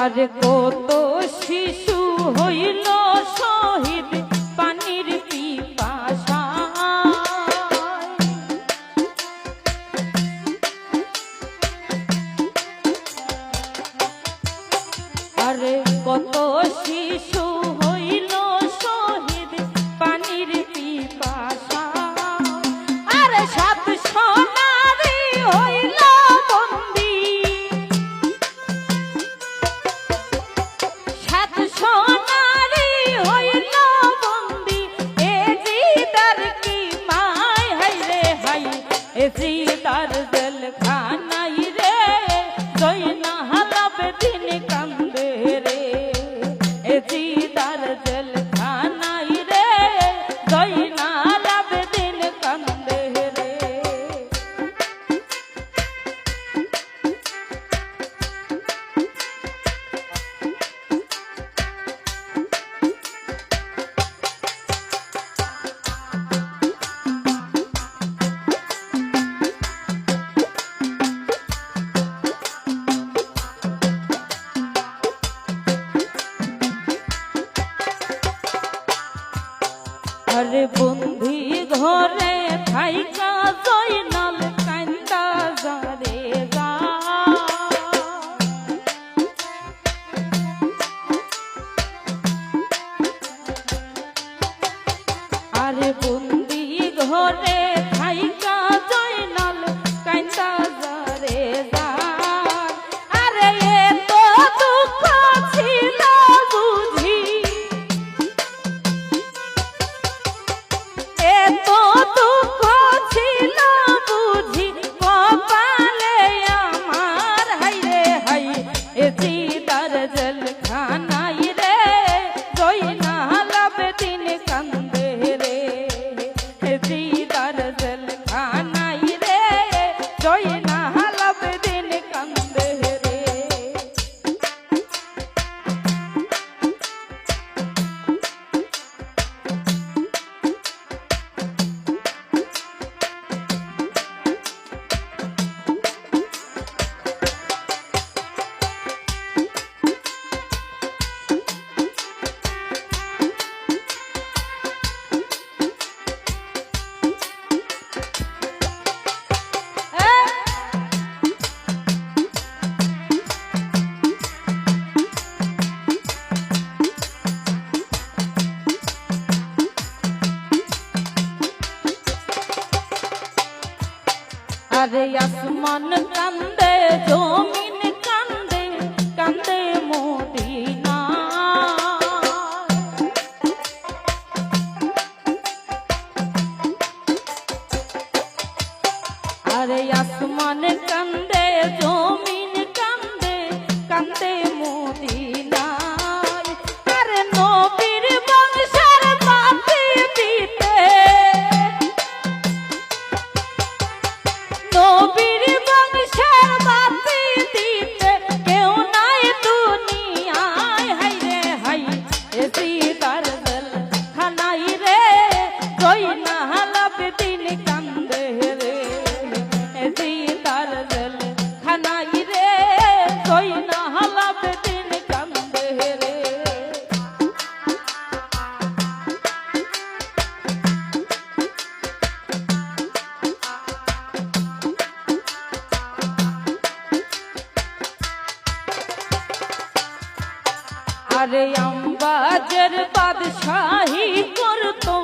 আর কত শিশু হইল শহীদ পানির পিপাসায়। আরে কত শিশু হইল শহীদ পানির পিপাসায়। আরে 700 নারী হইল বন্দী, 700 নারী হইল বন্দী। এ জিদার কি মায় হাই রে হাই, এ জিদার জেলখানাই রে জয়নাল আবেদিন কান্দে রে। এ জিদার জেলখানাই রে জয়নাল আবেদিন কান্দে রে। আরে বন্দি ঘরে থাইকা জয়নাল কান্দা যারে যা। আরে বন্দি ঘরে থাইকা জয়নাল কান্দা যারে যা। আরে এত দুঃখ ছিল বুঝি, এত দুঃখ ছিল বুঝি কপালে আমার হাই রে হাই। এ জিদার জেলখানাই রে জয়নাল আবেদিন কান্দে রে। এ জিদার জেলখানাই রে জয়নাল আবেদিন কান্দে রে। আরে আসমান কান্দে জমিন কান্দে কান্দে মদিনা। আরে আসমান কান্দে জমিন কান্দে কান্দে মদিনা। আরে নবীর বংশের মাটি দিতে, নবীর বংশের বাতি দিতে কেউ নাই দুনিয়ায় হাই রে হাই। এ জিদার জেলখানাই রে জয়নাল আবেদিন কান্দে রে। এ জিদার জেলখানাই রে জয়নাল আবেদিন কান্দে রে। আরে আম্বাজের বাদশাহী করতো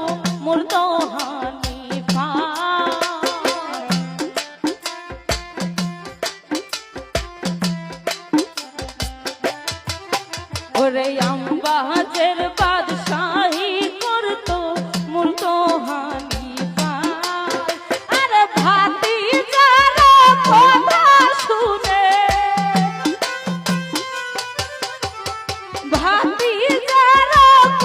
মুর্দো হানিফা। ওরে আম্বাজের বাদশাহী করতো মুর্দো হানিফা। আরে ভাতিজার কথা শুনে, ভাতিজার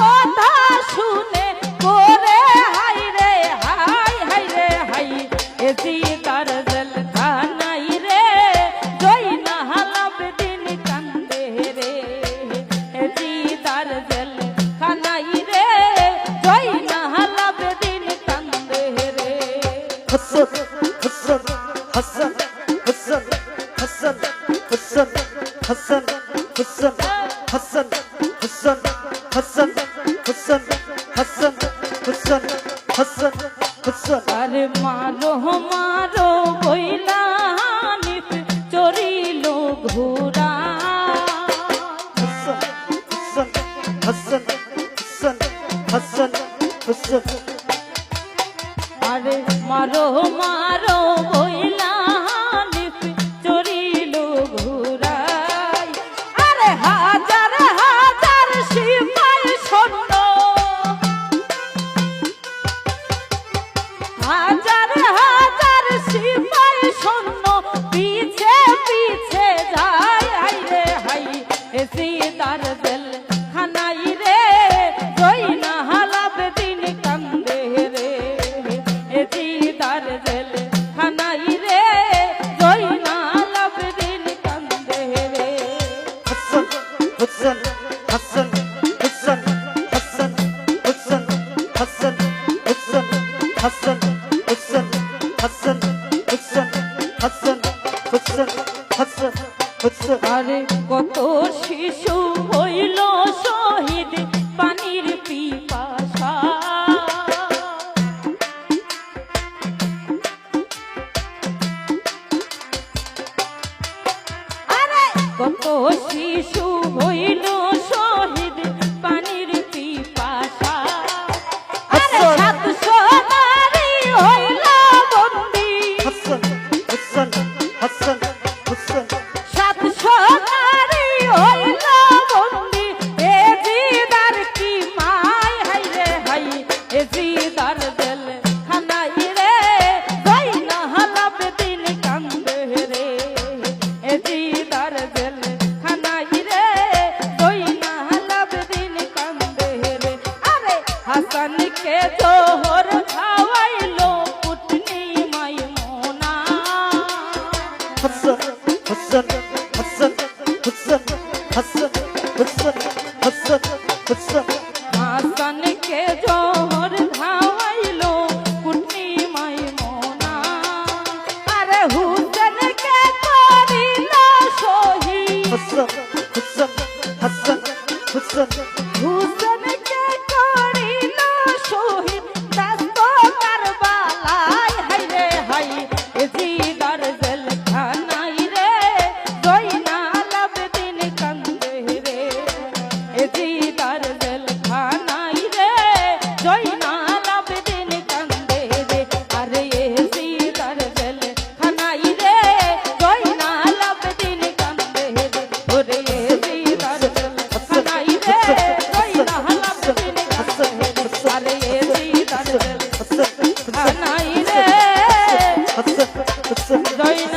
কথা শুনে করে হাই রে হাই হাই রে হাই। এ জিদার জেলখানাই রে জয়নাল আবেদিন কান্দে রে। এ জিদার জেলখানাই রে জয়নাল আবেদিন কান্দে রে। হাসান হাসান হাসান হাসান হাসান হাসান হাসান হুসেন হাসান হুসেন হাসান হুসেন হাসান হুসেন হাসান হুসেন আরে মারো মারো বইলা হানিফ চরিল ঘোড়া হাসান হুসেন হাসান হুসেন হাসান হুসেন আরে মারো মারো বইলা হানিফ চরিল ঘোড়াই আরে হাজার হাজার সিপাই সৈন্য হাজার হাজার সিপাই সৈন্য পিছে পিছে যায় হাই রে হাই এসিদার জেল খানাই রে জয়না হালাব দিন কান্দে রে এসিদার জেল খানাই রে জয়না হালাব দিন কান্দে রে হাসান হুসেন হাসান হুসেন হাসান হুসেন হাসান হুসেন হাসান হুসেন হাসান হুসেন হাসান হুসেন হাসান হুসেন আরে কত শিশু হইল শহীদ পানির পিপাসা আরে কত শিশু হইল শহীদ পানির পিপাসা আরে হাসান। 700 নারী হইল বন্দী হাসান হুসেন হাসান হুসেন 700 নারী হইল বন্দী এ জিদার কি মাই হাই রে হাই এ জিদার দিল খানাই রে জয়না হালাব দিন কান্দে রে এ জিদার দিল খানাই রে জয়না হালাব দিন কান্দে রে আরে হাসানকে জোহর খাওয়াইলো পুতনি মাইমুনা হাসান হাসান হাসান হুসেন হাসান হুসেন হাসান হুসেন হাসানকে জোহর ধাওয়াইলো পুটনি মাইমুনা আরে হুসেনকে করিল শহীদ হাসান হুসেন হাসান হুসেন হুসেনকে করিল শহীদ দাস্ত কারবালাই হাই রে হাই এজিদার জেল খানাই রে জয়না আলাবদিন কান্দে রে এজিদার জেল খানাই রে জয়না আলাবদিন কান্দে রে আরে এজিদার জেল খানাই রে জয়না আলাবদিন কান্দে রে ওরে এজিদার জেল খানাই রে জয়না আলাবদিন কান্দে রে আরে এজিদার জেল খানাই রে হাসান হুসেন জয়না